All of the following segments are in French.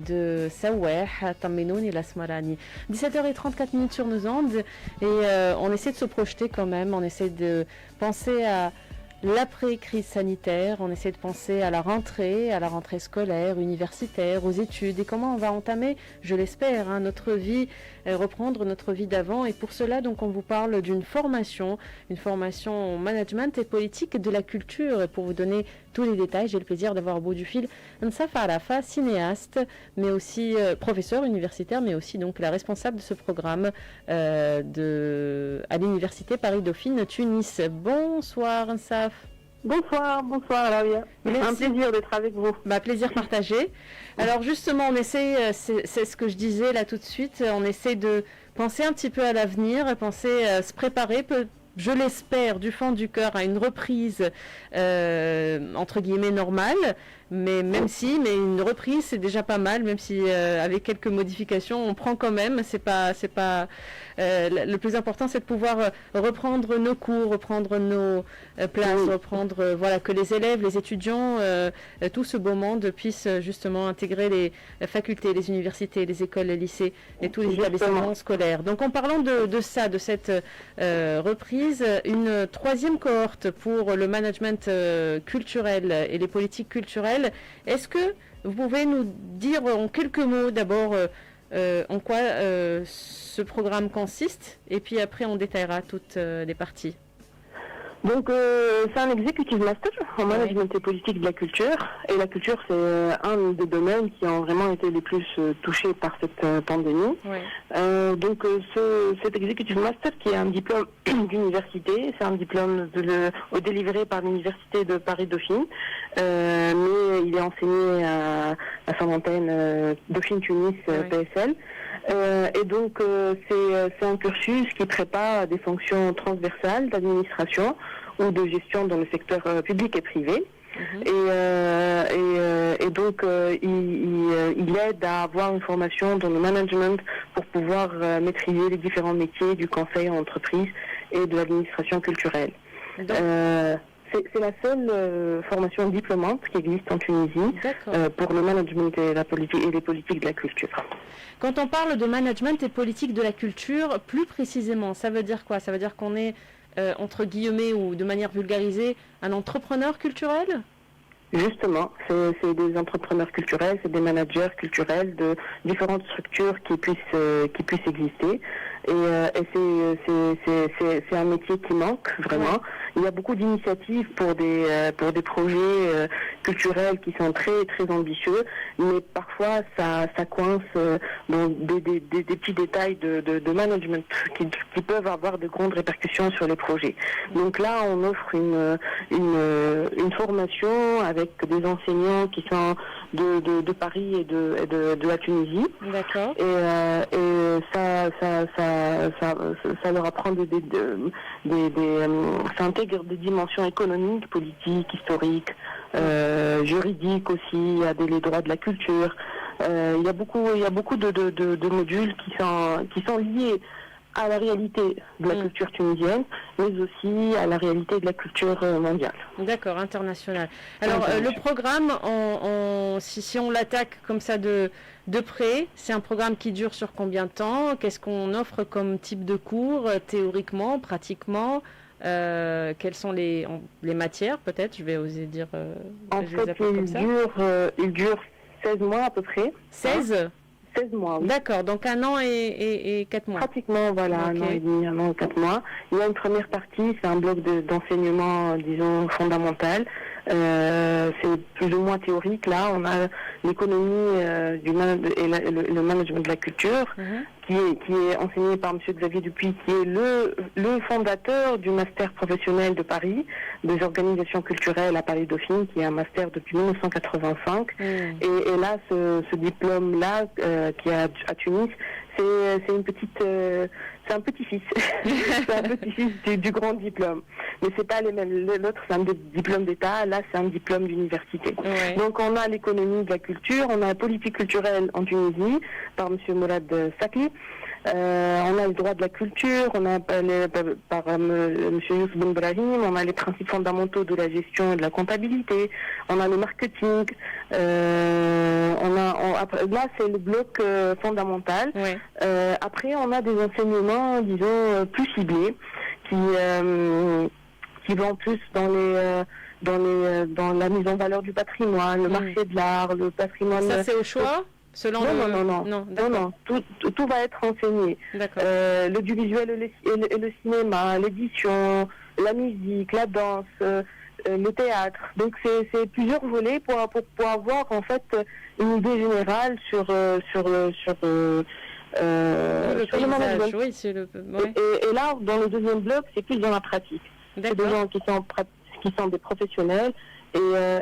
de Saweh, Taminoun et l'Asmarani. 17h34 sur nos ondes et on essaie de se projeter quand même, on essaie de penser à l'après-crise sanitaire, on essaie de penser à la rentrée scolaire, universitaire, aux études et comment on va entamer, je l'espère, notre vie, reprendre notre vie d'avant. Et pour cela, donc, on vous parle d'une formation en management et politique de la culture. Et pour vous donner tous les détails, j'ai le plaisir d'avoir au bout du fil Nsaf Arafa, cinéaste, mais aussi professeur universitaire, mais aussi donc la responsable de ce programme à l'université Paris-Dauphine Tunis. Bonsoir Nsaf. Bonsoir Lavia. Un plaisir d'être avec vous. Plaisir partagé. Alors justement, on essaie, c'est ce que je disais là tout de suite, on essaie de penser un petit peu à l'avenir, penser à se préparer, je l'espère, du fond du cœur, à une reprise entre guillemets normale, mais une reprise c'est déjà pas mal, même si avec quelques modifications on prend quand même. C'est pas le plus important, c'est de pouvoir reprendre nos cours, reprendre nos places, reprendre que les élèves, les étudiants, tout ce beau monde puissent justement intégrer les facultés, les universités, les écoles, les lycées et tous les établissements scolaires. Donc en parlant de cette reprise, une troisième cohorte pour le management culturel et les politiques culturelles. Est-ce que vous pouvez nous dire en quelques mots d'abord en quoi ce programme consiste, et puis après on détaillera toutes les parties. Donc c'est un executive master en management et politique de la culture. Et la culture, c'est un des domaines qui ont vraiment été les plus touchés par cette pandémie. Donc cet executive master, qui est un diplôme d'université, c'est un diplôme délivré par l'université de Paris-Dauphine, mais il est enseigné à son antenne Dauphine-Tunis PSL. Et donc c'est un cursus qui prépare à des fonctions transversales d'administration ou de gestion dans le secteur public et privé. Et donc il aide à avoir une formation dans le management pour pouvoir maîtriser les différents métiers du conseil en entreprise et de l'administration culturelle. C'est la seule formation diplômante qui existe en Tunisie pour le management et les politiques de la culture. Quand on parle de management et politique de la culture, plus précisément, ça veut dire quoi? Ça veut dire qu'on est, entre guillemets ou de manière vulgarisée, un entrepreneur culturel? Justement, c'est des entrepreneurs culturels, c'est des managers culturels de différentes structures qui puissent exister. Et c'est un métier qui manque vraiment. Il y a beaucoup d'initiatives pour des projets culturels qui sont très très ambitieux, mais parfois ça coince dans des petits détails de management qui peuvent avoir de grandes répercussions sur les projets. Donc là, on offre une formation avec des enseignants qui sont de Paris et de la Tunisie. D'accord. Et ça leur apprend ça intègre des dimensions économiques, politiques, historiques, juridiques aussi. Il y a les droits de la culture. Il y a beaucoup de modules qui sont liés à la réalité de la culture tunisienne, mais aussi à la réalité de la culture mondiale. D'accord, internationale. Alors, le programme, si on l'attaque comme ça de près, c'est un programme qui dure sur combien de temps? Qu'est-ce qu'on offre comme type de cours, théoriquement, pratiquement? Quelles sont les matières, peut-être? Je vais oser dire. En fait, il dure 16 mois à peu près. 16 mois, oui. D'accord, donc 1 an et 4 mois. Pratiquement, voilà, 1 an et demi, 1 an et 4 mois. Il y a une première partie, c'est un bloc d'enseignement, disons, fondamental. C'est plus ou moins théorique. Là, on a l'économie et le management de la culture, qui est enseigné par M. Xavier Dupuis, qui est le fondateur du master professionnel de Paris, des organisations culturelles à Paris-Dauphine, qui est un master depuis 1985. Et là, ce diplôme-là, qui est à Tunis, c'est un petit-fils. C'est un petit-fils du grand diplôme. Mais c'est pas les mêmes. L'autre, c'est un diplôme d'État. Là, c'est un diplôme d'université. Donc, on a l'économie de la culture, on a la politique culturelle en Tunisie, par M. Mourad Sakli. On a le droit de la culture, on a par M. Youssef Ben Brahim, on a les principes fondamentaux de la gestion et de la comptabilité, on a le marketing, là c'est le bloc fondamental. Oui. Après on a des enseignements, disons, plus ciblés, qui vont plus dans la mise en valeur du patrimoine, le marché de l'art, le patrimoine. Ça c'est au choix selon non, tout va être enseigné. L'audiovisuel et le cinéma, l'édition, la musique, la danse, le théâtre. Donc c'est plusieurs volets pour avoir en fait une idée générale sur le management. Oui, et là, dans le deuxième bloc, c'est plus dans la pratique. C'est des gens qui sont des professionnels et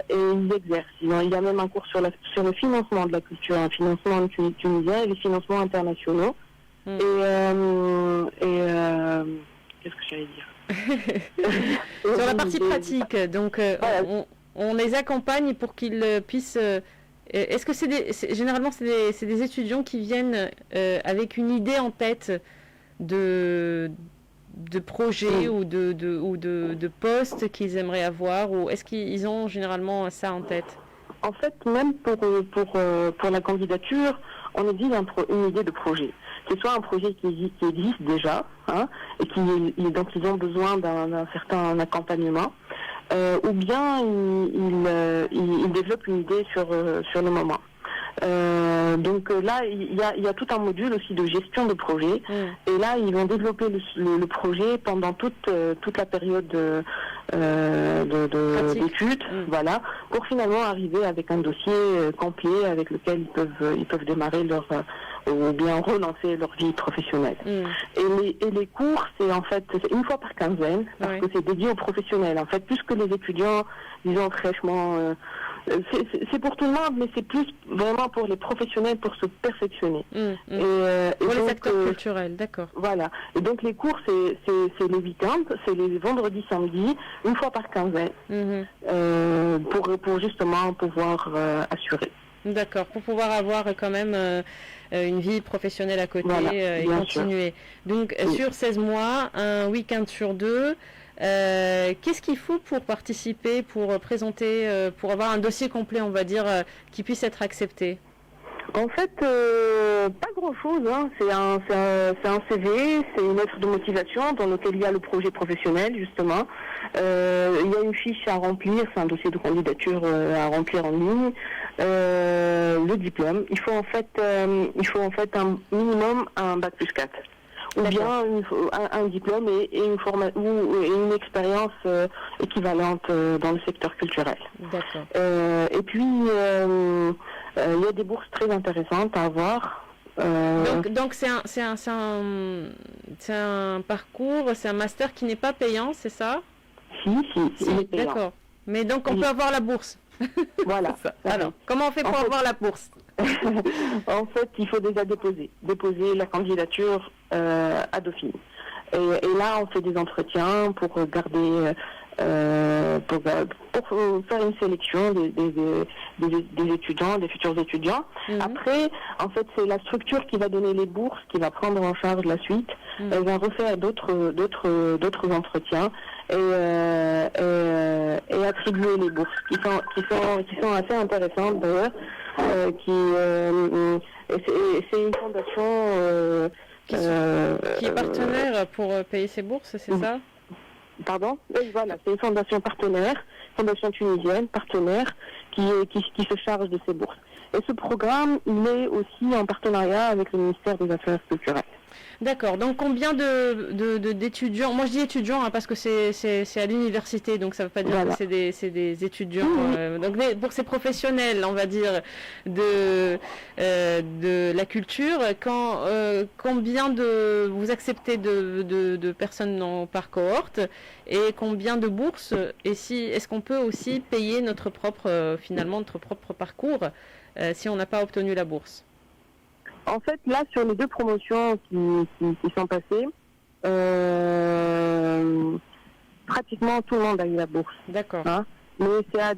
ils exercent. Il y a même un cours sur le financement de la culture, un financement tunisien et les financements internationaux. Et qu'est-ce que j'allais dire sur la partie pratique, donc voilà. on les accompagne pour qu'ils puissent... Est-ce que généralement c'est des étudiants qui viennent avec une idée en tête de projets ou de postes qu'ils aimeraient avoir, ou est-ce qu'ils ont généralement ça en tête? En fait, même pour la candidature, on exige une idée de projet. C'est soit un projet qui existe déjà, hein, et donc ils ont besoin d'un certain accompagnement, ou bien ils développent une idée sur le moment. Donc là, il y a tout un module aussi de gestion de projet. Et là, ils vont développer le projet pendant toute la période d'études, voilà, pour finalement arriver avec un dossier complet avec lequel ils peuvent démarrer ou bien relancer leur vie professionnelle. Et les cours, c'est une fois par quinzaine, parce que c'est dédié aux professionnels. En fait, plus que les étudiants, disons fraîchement... c'est pour tout le monde, mais c'est plus vraiment pour les professionnels pour se perfectionner. Pour les acteurs culturels, d'accord. Voilà. Et donc les cours, c'est les week-ends, c'est les vendredis, samedis, une fois par quinzaine, pour justement pouvoir assurer. D'accord, pour pouvoir avoir quand même une vie professionnelle à côté et continuer. Sûr. Donc sur 16 mois, un week-end sur 2, qu'est-ce qu'il faut pour participer, pour présenter, pour avoir un dossier complet, on va dire, qui puisse être accepté? En fait, pas grand-chose. Hein. C'est un CV, c'est une lettre de motivation dans laquelle il y a le projet professionnel, justement. Il y a une fiche à remplir, c'est un dossier de candidature à remplir en ligne. Le diplôme. Il faut en fait un minimum un bac plus 4. Ou bien un diplôme et une expérience équivalente dans le secteur culturel. D'accord. Et puis, il y a des bourses très intéressantes à avoir. Donc c'est un parcours, c'est un master qui n'est pas payant, c'est ça? Si, il est payant. D'accord. Mais donc on peut avoir la bourse. Voilà. Alors, comment on fait pour avoir la bourse? En fait, il faut déjà déposer la candidature à Dauphine. Et là, on fait des entretiens pour garder, pour faire une sélection des étudiants, des futurs étudiants. Après, en fait, c'est la structure qui va donner les bourses, qui va prendre en charge la suite. Elle va refaire d'autres entretiens et attribuer les bourses qui sont assez intéressantes d'ailleurs. C'est une fondation qui est partenaire pour payer ses bourses, c'est ça? Pardon? Oui, voilà, c'est une fondation partenaire, fondation tunisienne partenaire, qui se charge de ces bourses. Et ce programme, il est aussi en partenariat avec le ministère des Affaires culturelles. D'accord. Donc combien d'étudiants? Moi je dis étudiants parce que c'est à l'université, donc ça ne veut pas dire que c'est des étudiants. Donc pour ces professionnels, on va dire de la culture, combien vous acceptez de personnes par cohorte et combien de bourses? Et est-ce qu'on peut aussi payer notre propre parcours si on n'a pas obtenu la bourse? En fait, là, sur les 2 promotions qui sont passées, pratiquement tout le monde a eu la bourse. D'accord. Hein, mais c'est à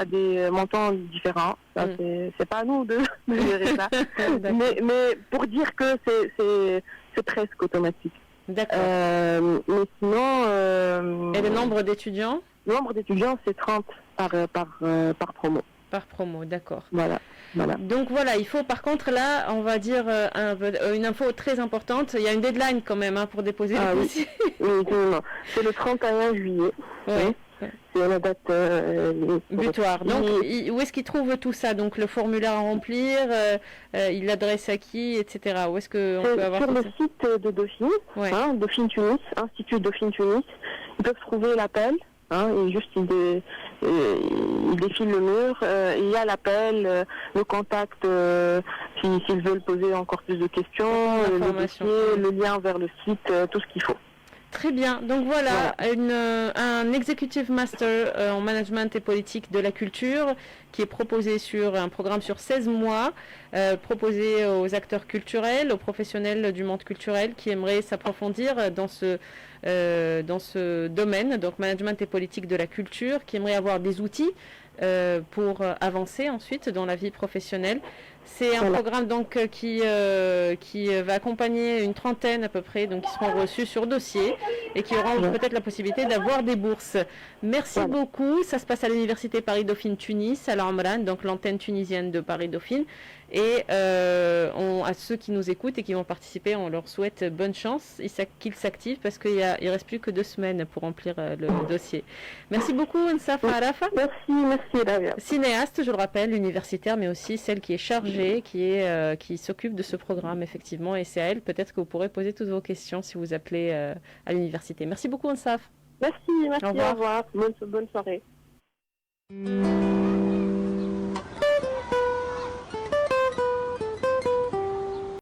des montants différents. Ça, c'est pas à nous de gérer ça. mais pour dire que c'est presque automatique. D'accord. Mais sinon... Et le nombre d'étudiants? Le nombre d'étudiants, c'est 30 par promo. Par promo, d'accord. Voilà. Donc voilà, il faut par contre là, on va dire une info très importante. Il y a une deadline quand même pour déposer les dossiers. Oui, c'est le 31 juillet. Oui. C'est la date butoir. Donc où est-ce qu'il trouve tout ça? Donc le formulaire à remplir, il l'adresse à qui, etc. Où est-ce qu'on peut avoir sur le site de Dauphine, Dauphine Tunis, Institut Dauphine Tunis. Ils peuvent trouver l'appel. Et juste il défile le mur, il y a l'appel, le contact s'ils veulent poser encore plus de questions, le dossier, le lien vers le site, tout ce qu'il faut. Très bien, donc voilà. Un Executive Master en Management et Politique de la Culture qui est proposé sur un programme sur 16 mois, proposé aux acteurs culturels, aux professionnels du monde culturel qui aimeraient s'approfondir dans ce domaine, donc Management et Politique de la Culture, qui aimeraient avoir des outils pour avancer ensuite dans la vie professionnelle. C'est un programme donc qui va accompagner une trentaine à peu près, donc qui seront reçus sur dossier et qui auront peut-être la possibilité d'avoir des bourses. Merci beaucoup. Ça se passe à l'université Paris-Dauphine Tunis, à l'Amran, donc l'antenne tunisienne de Paris-Dauphine. Et à ceux qui nous écoutent et qui vont participer, on leur souhaite bonne chance qu'ils s'activent parce qu'il ne reste plus que 2 semaines pour remplir le dossier. Merci beaucoup, Nsaf Arafa. Merci, Davia. Cinéaste, je le rappelle, universitaire, mais aussi celle qui est chargée, qui s'occupe de ce programme, effectivement. Et c'est à elle, peut-être que vous pourrez poser toutes vos questions si vous appelez à l'université. Merci beaucoup, Nsaf. Merci, au revoir. Bonne soirée.